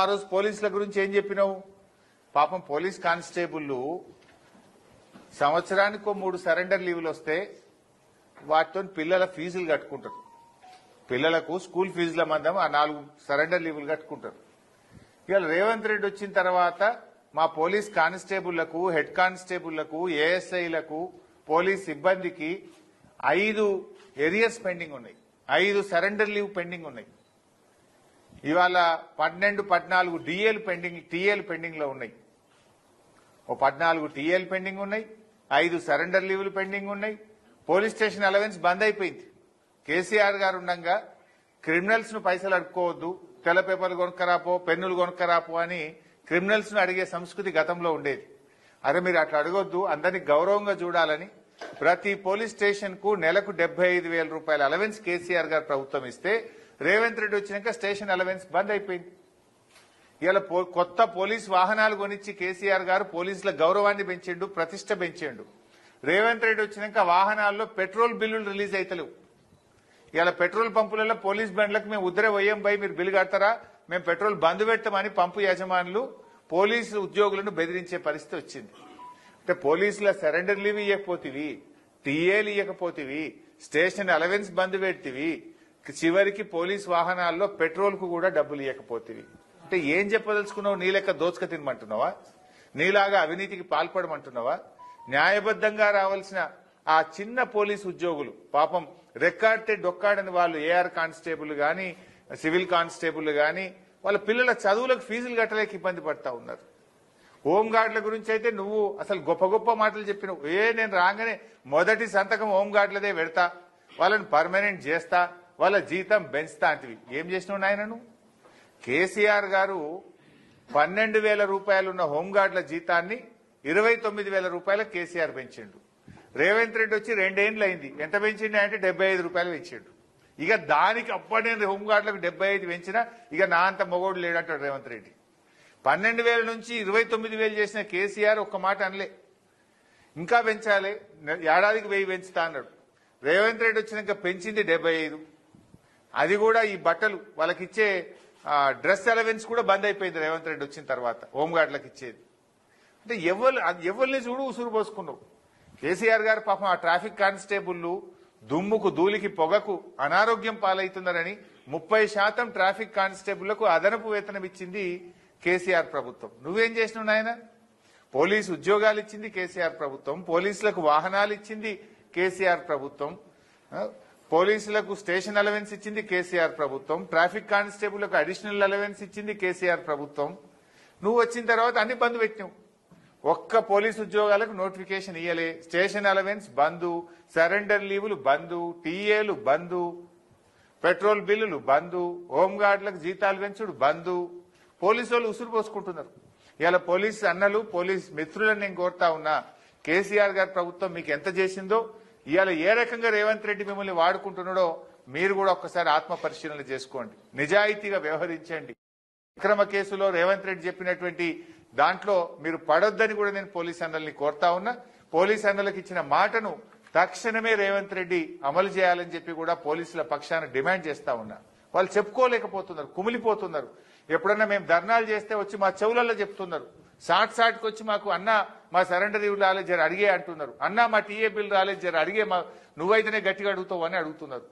ఆ రోజు పోలీసుల గురించి ఏం చెప్పినావు? పాపం పోలీస్ కానిస్టేబుల్ సంవత్సరానికి 3 సరెండర్ లీవులు వస్తే వాటితో పిల్లల ఫీజులు కట్టుకుంటారు. పిల్లలకు స్కూల్ ఫీజుల మందం ఆ 4 సరెండర్ లీవులు కట్టుకుంటారు. ఇవాళ రేవంత్ రెడ్డి వచ్చిన తర్వాత మా పోలీస్ కానిస్టేబుళ్లకు, హెడ్ కానిస్టేబుళ్లకు, ఏఎస్ఐలకు, పోలీస్ సిబ్బందికి 5 ఏరియర్స్ పెండింగ్ ఉన్నాయి, 5 సరెండర్ లీవ్ పెండింగ్ ఉన్నాయి. ఇవాళ 12, 14 టీఏలు పెండింగ్ లో ఉన్నాయి. ఓ 14 టీఏలు పెండింగ్ ఉన్నాయి, 5 సరెండర్ లీవులు పెండింగ్ ఉన్నాయి. పోలీస్ స్టేషన్ అలవెన్స్ బంద్ అయిపోయింది. కేసీఆర్ గారు ఉండగా క్రిమినల్స్ ను పైసలు అడుక్కోవద్దు, తెల్ల పేపర్లు కొనుక్కరాపో, పెన్నులు కొనుక్కరాపో అని క్రిమినల్స్ ను అడిగే సంస్కృతి గతంలో ఉండేది. అరే మీరు అట్లా అడగొద్దు, అందరినీ గౌరవంగా చూడాలని ప్రతి పోలీస్ స్టేషన్ కు నెలకు 75,000 రూపాయల అలవెన్స్ కేసీఆర్ గారు ప్రభుత్వం ఇస్తే రేవంత్ రెడ్డి వచ్చినాక స్టేషన్ అలవెన్స్ బంద్ అయిపోయింది. ఇలా కొత్త పోలీస్ వాహనాలు కొనిచ్చి కేసీఆర్ గారు పోలీసుల గౌరవాన్ని పెంచిండు, ప్రతిష్ట పెంచిండు. రేవంత్ రెడ్డి వచ్చినాక వాహనాల్లో పెట్రోల్ బిల్లులు రిలీజ్ అవుతలేవు. ఇలా పెట్రోల్ పంపులలో పోలీస్ బండ్లకు మేము ఉద్దరే పోయాం భయ్, మీరు బిల్లు కడతారా, మేము పెట్రోల్ బంద్ పెడతామని పంపు యజమానులు పోలీసు ఉద్యోగులను బెదిరించే పరిస్థితి వచ్చింది. అంటే పోలీసుల సరెండర్ లీవ్ ఇవ్వకపోతివి, టీఏలు ఇవ్వకపోతివి, స్టేషన్ అలవెన్స్ బంద్ పెడితివి, చివరికి పోలీస్ వాహనాల్లో పెట్రోల్ కు కూడా డబ్బులు ఇవ్వకపోతివి. అంటే ఏం చెప్పదలుచుకున్నావు? నీ లెక్క దోచుక తినమంటున్నావా? నీలాగా అవినీతికి పాల్పడమంటున్నావా? న్యాయబద్దంగా రావాల్సిన ఆ చిన్న పోలీసు ఉద్యోగులు పాపం రెక్కాడితే డొక్కాడని వాళ్ళు ఏఆర్ కానిస్టేబుల్ గాని, సివిల్ కానిస్టేబుల్ గాని వాళ్ళ పిల్లల చదువులకు ఫీజులు కట్టలేక ఇబ్బంది పడతా ఉన్నారు. హోంగార్డుల గురించి అయితే నువ్వు అసలు గొప్ప గొప్ప మాటలు చెప్పినావు. నేను రాగానే మొదటి సంతకం హోంగార్డులదే పెడతా, వాళ్ళని పర్మనెంట్ చేస్తా, వాళ్ళ జీతం పెంచుతా అంటివి. ఏం చేసినావు నాయన నువ్వు? కేసీఆర్ గారు 12,000 రూపాయలున్న హోంగార్డుల జీతాన్ని 29,000 రూపాయలకు కేసీఆర్ పెంచిండు. రేవంత్ రెడ్డి వచ్చి 2 ఏళ్ళు అయింది, ఎంత పెంచిండు అంటే 75 రూపాయలు పెంచిండు. ఇక దానికి అప్పటి నేను హోంగార్డులకు 75 పెంచినా ఇక నా అంత మొగోడు లేడంటాడు రేవంత్ రెడ్డి. 12,000 నుంచి 29,000 చేసిన కేసీఆర్ ఒక్క మాట అనలే, ఇంకా పెంచాలి, ఏడాదికి 1000 పెంచుతా అన్నాడు. రేవంత్ రెడ్డి వచ్చినాక పెంచింది 75. అది కూడా ఈ బట్టలు వాళ్ళకి ఇచ్చే డ్రెస్ అలవెన్స్ కూడా బంద్ అయిపోయింది రేవంత్ రెడ్డి వచ్చిన తర్వాత, హోంగార్డులకు ఇచ్చేది. అంటే ఎవరిని చూడు ఉసురు పోసుకున్నావు. కేసీఆర్ గారు పాపం ఆ ట్రాఫిక్ కానిస్టేబుళ్లు దుమ్ముకు ధూళికి పొగకు అనారోగ్యం పాలవుతున్నారని 30% ట్రాఫిక్ కానిస్టేబుళ్లకు అదనపు వేతనం ఇచ్చింది కేసీఆర్ ప్రభుత్వం. నువ్వేం చేసినావు నాయన? పోలీసు ఉద్యోగాలు ఇచ్చింది కేసీఆర్ ప్రభుత్వం, పోలీసులకు వాహనాలు ఇచ్చింది కేసీఆర్ ప్రభుత్వం, పోలీసులకు స్టేషన్ అలవెన్స్ ఇచ్చింది కేసీఆర్ ప్రభుత్వం, ట్రాఫిక్ కానిస్టేబుల్లకు అడిషనల్ అలవెన్స్ ఇచ్చింది కేసీఆర్ ప్రభుత్వం. నువ్వు వచ్చిన తర్వాత అన్ని బంద్ పెట్టినావు. ఒక్క పోలీసు ఉద్యోగాలకు నోటిఫికేషన్ ఇయ్యలే, స్టేషన్ అలవెన్స్ బందు, సరెండర్ లీవులు బందు, టీఏలు బందు, పెట్రోల్ బిల్లులు బందు, హోంగార్డులకు జీతాలు పెంచుడు బందు. పోలీసు వాళ్ళు ఉసురు పోసుకుంటున్నారు. ఇలా పోలీసు అన్నలు, పోలీస్ మిత్రులను నేను కోరుతా ఉన్నా, కేసీఆర్ గారి ప్రభుత్వం మీకు ఎంత చేసిందో, ఇవాళ ఏ రకంగా రేవంత్ రెడ్డి మిమ్మల్ని వాడుకుంటున్నాడో మీరు కూడా ఒక్కసారి ఆత్మ పరిశీలన చేసుకోండి, నిజాయితీగా వ్యవహరించండి. అక్రమ కేసులో రేవంత్ రెడ్డి చెప్పినటువంటి దాంట్లో మీరు పడొద్దని కూడా నేను పోలీస్ అన్నల్ని కోరుతా ఉన్నా. పోలీస్ అన్నలకు ఇచ్చిన మాటను తక్షణమే రేవంత్ రెడ్డి అమలు చేయాలని చెప్పి కూడా పోలీసుల పక్షాన డిమాండ్ చేస్తా ఉన్నా. వాళ్ళు చెప్పుకోలేకపోతున్నారు, కుమిలిపోతున్నారు. ఎప్పుడన్నా మేము ధర్నాలు చేస్తే వచ్చి మా చెవులలో చెప్తున్నారు, సాట్కి వచ్చి మాకు అన్న మా సరెండర్ లీవ్ రాలేదు జర అడిగే అంటున్నారు, అన్న మా టీఏ బిల్ రాలేదు జర అడిగే, నువ్వైతేనే గట్టిగా అడుగుతావు అని అడుగుతున్నారు.